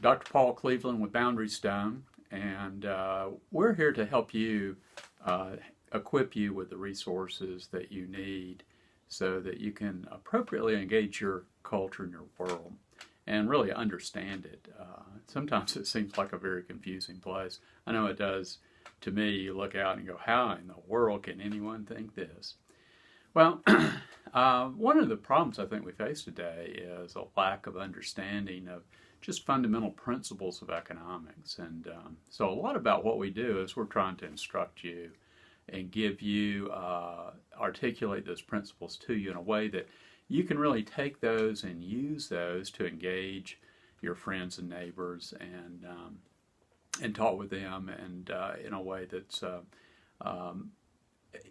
Dr. Paul Cleveland with Boundary Stone, and we're here to help you equip you with the resources that you need so that you can appropriately engage your culture and your world and really understand it. Sometimes it seems like a very confusing place. I know it does to me. You look out and go, how in the world can anyone think this? Well, one of the problems I think we face today is a lack of understanding of just fundamental principles of economics. And so a lot about what we do is we're trying to instruct you and give you, articulate those principles to you in a way that you can really take those and use those to engage your friends and neighbors and talk with them and in a way that's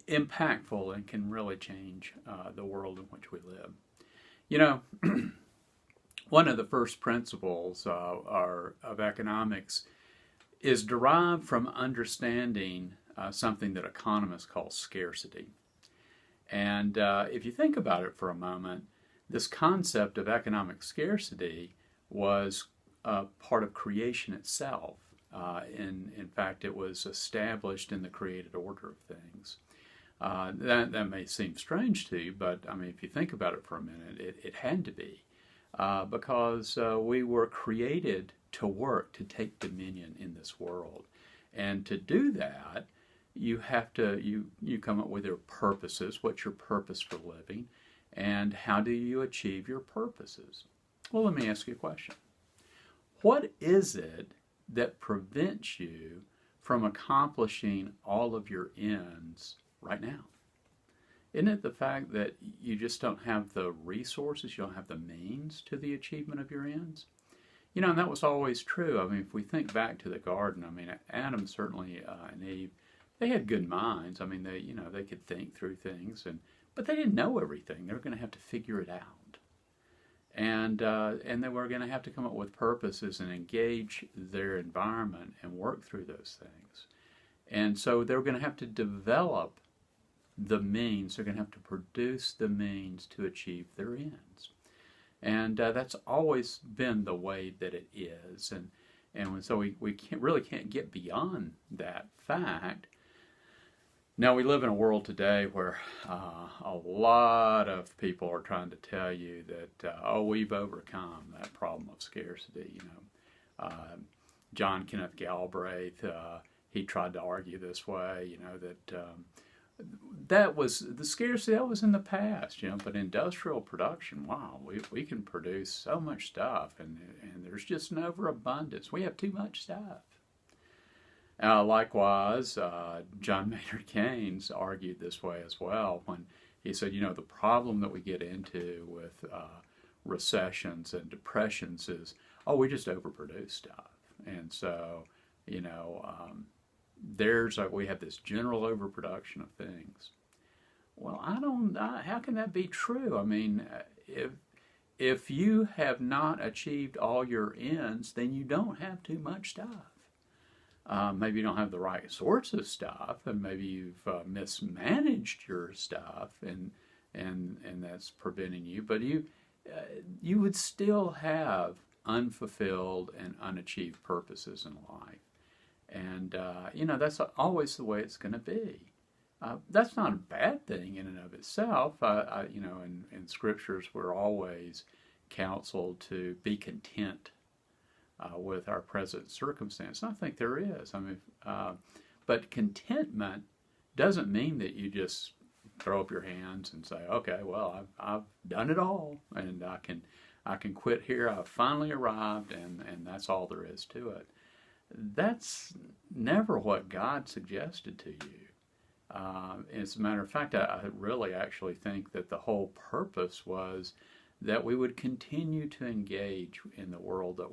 impactful and can really change the world in which we live. You know, one of the first principles of economics is derived from understanding something that economists call scarcity. And if you think about it for a moment, this concept of economic scarcity was part of creation itself. In fact, it was established in the created order of things. That may seem strange to you, but I mean, if you think about it for a minute, it had to be because we were created to work, to take dominion in this world. And to do that, you have to, you come up with your purposes. What's your purpose for living? And how do you achieve your purposes? Well, let me ask you a question. What is it that prevents you from accomplishing all of your ends right now? Isn't it the fact that you just don't have the resources, you don't have the means to the achievement of your ends? You know, and that was always true. I mean, if we think back to the garden, I mean, Adam certainly and Eve, they had good minds. I mean, they could think through things, but they didn't know everything. They were going to have to figure it out, and they were going to have to come up with purposes and engage their environment and work through those things. And so they were going to have to develop the means. They're going to have to produce the means to achieve their ends. And that's always been the way that it is. And so we really can't get beyond that fact. Now, we live in a world today where a lot of people are trying to tell you that, we've overcome that problem of scarcity. You know, John Kenneth Galbraith, he tried to argue this way, you know, that that was the scarcity that was in the past, you know, but industrial production, wow, we can produce so much stuff and there's just an overabundance. We have too much stuff. Likewise, John Maynard Keynes argued this way as well when he said, you know, the problem that we get into with recessions and depressions is, we just overproduce stuff. And so, you know, we have this general overproduction of things. Well, how can that be true? I mean, if you have not achieved all your ends, then you don't have too much stuff. Maybe you don't have the right sorts of stuff, and maybe you've mismanaged your stuff, and that's preventing you. But you would still have unfulfilled and unachieved purposes in life. And, you know, that's always the way it's going to be. That's not a bad thing in and of itself. You know, in scriptures, we're always counseled to be content with our present circumstance. And I think there is. I mean, but contentment doesn't mean that you just throw up your hands and say, okay, well, I've done it all, and I can quit here. I've finally arrived, and that's all there is to it. That's never what God suggested to you. As a matter of fact, I really actually think that the whole purpose was that we would continue to engage in the world that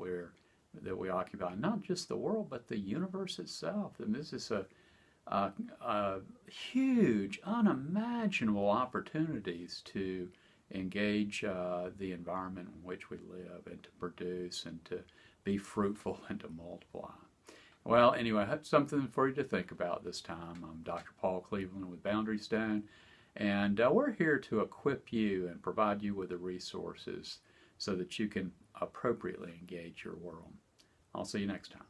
we occupy. Not just the world, but the universe itself. And this is a huge, unimaginable opportunities to engage the environment in which we live and to produce and to be fruitful and to multiply. Well, anyway, that's something for you to think about this time. I'm Dr. Paul Cleveland with Boundary Stone, and we're here to equip you and provide you with the resources so that you can appropriately engage your world. I'll see you next time.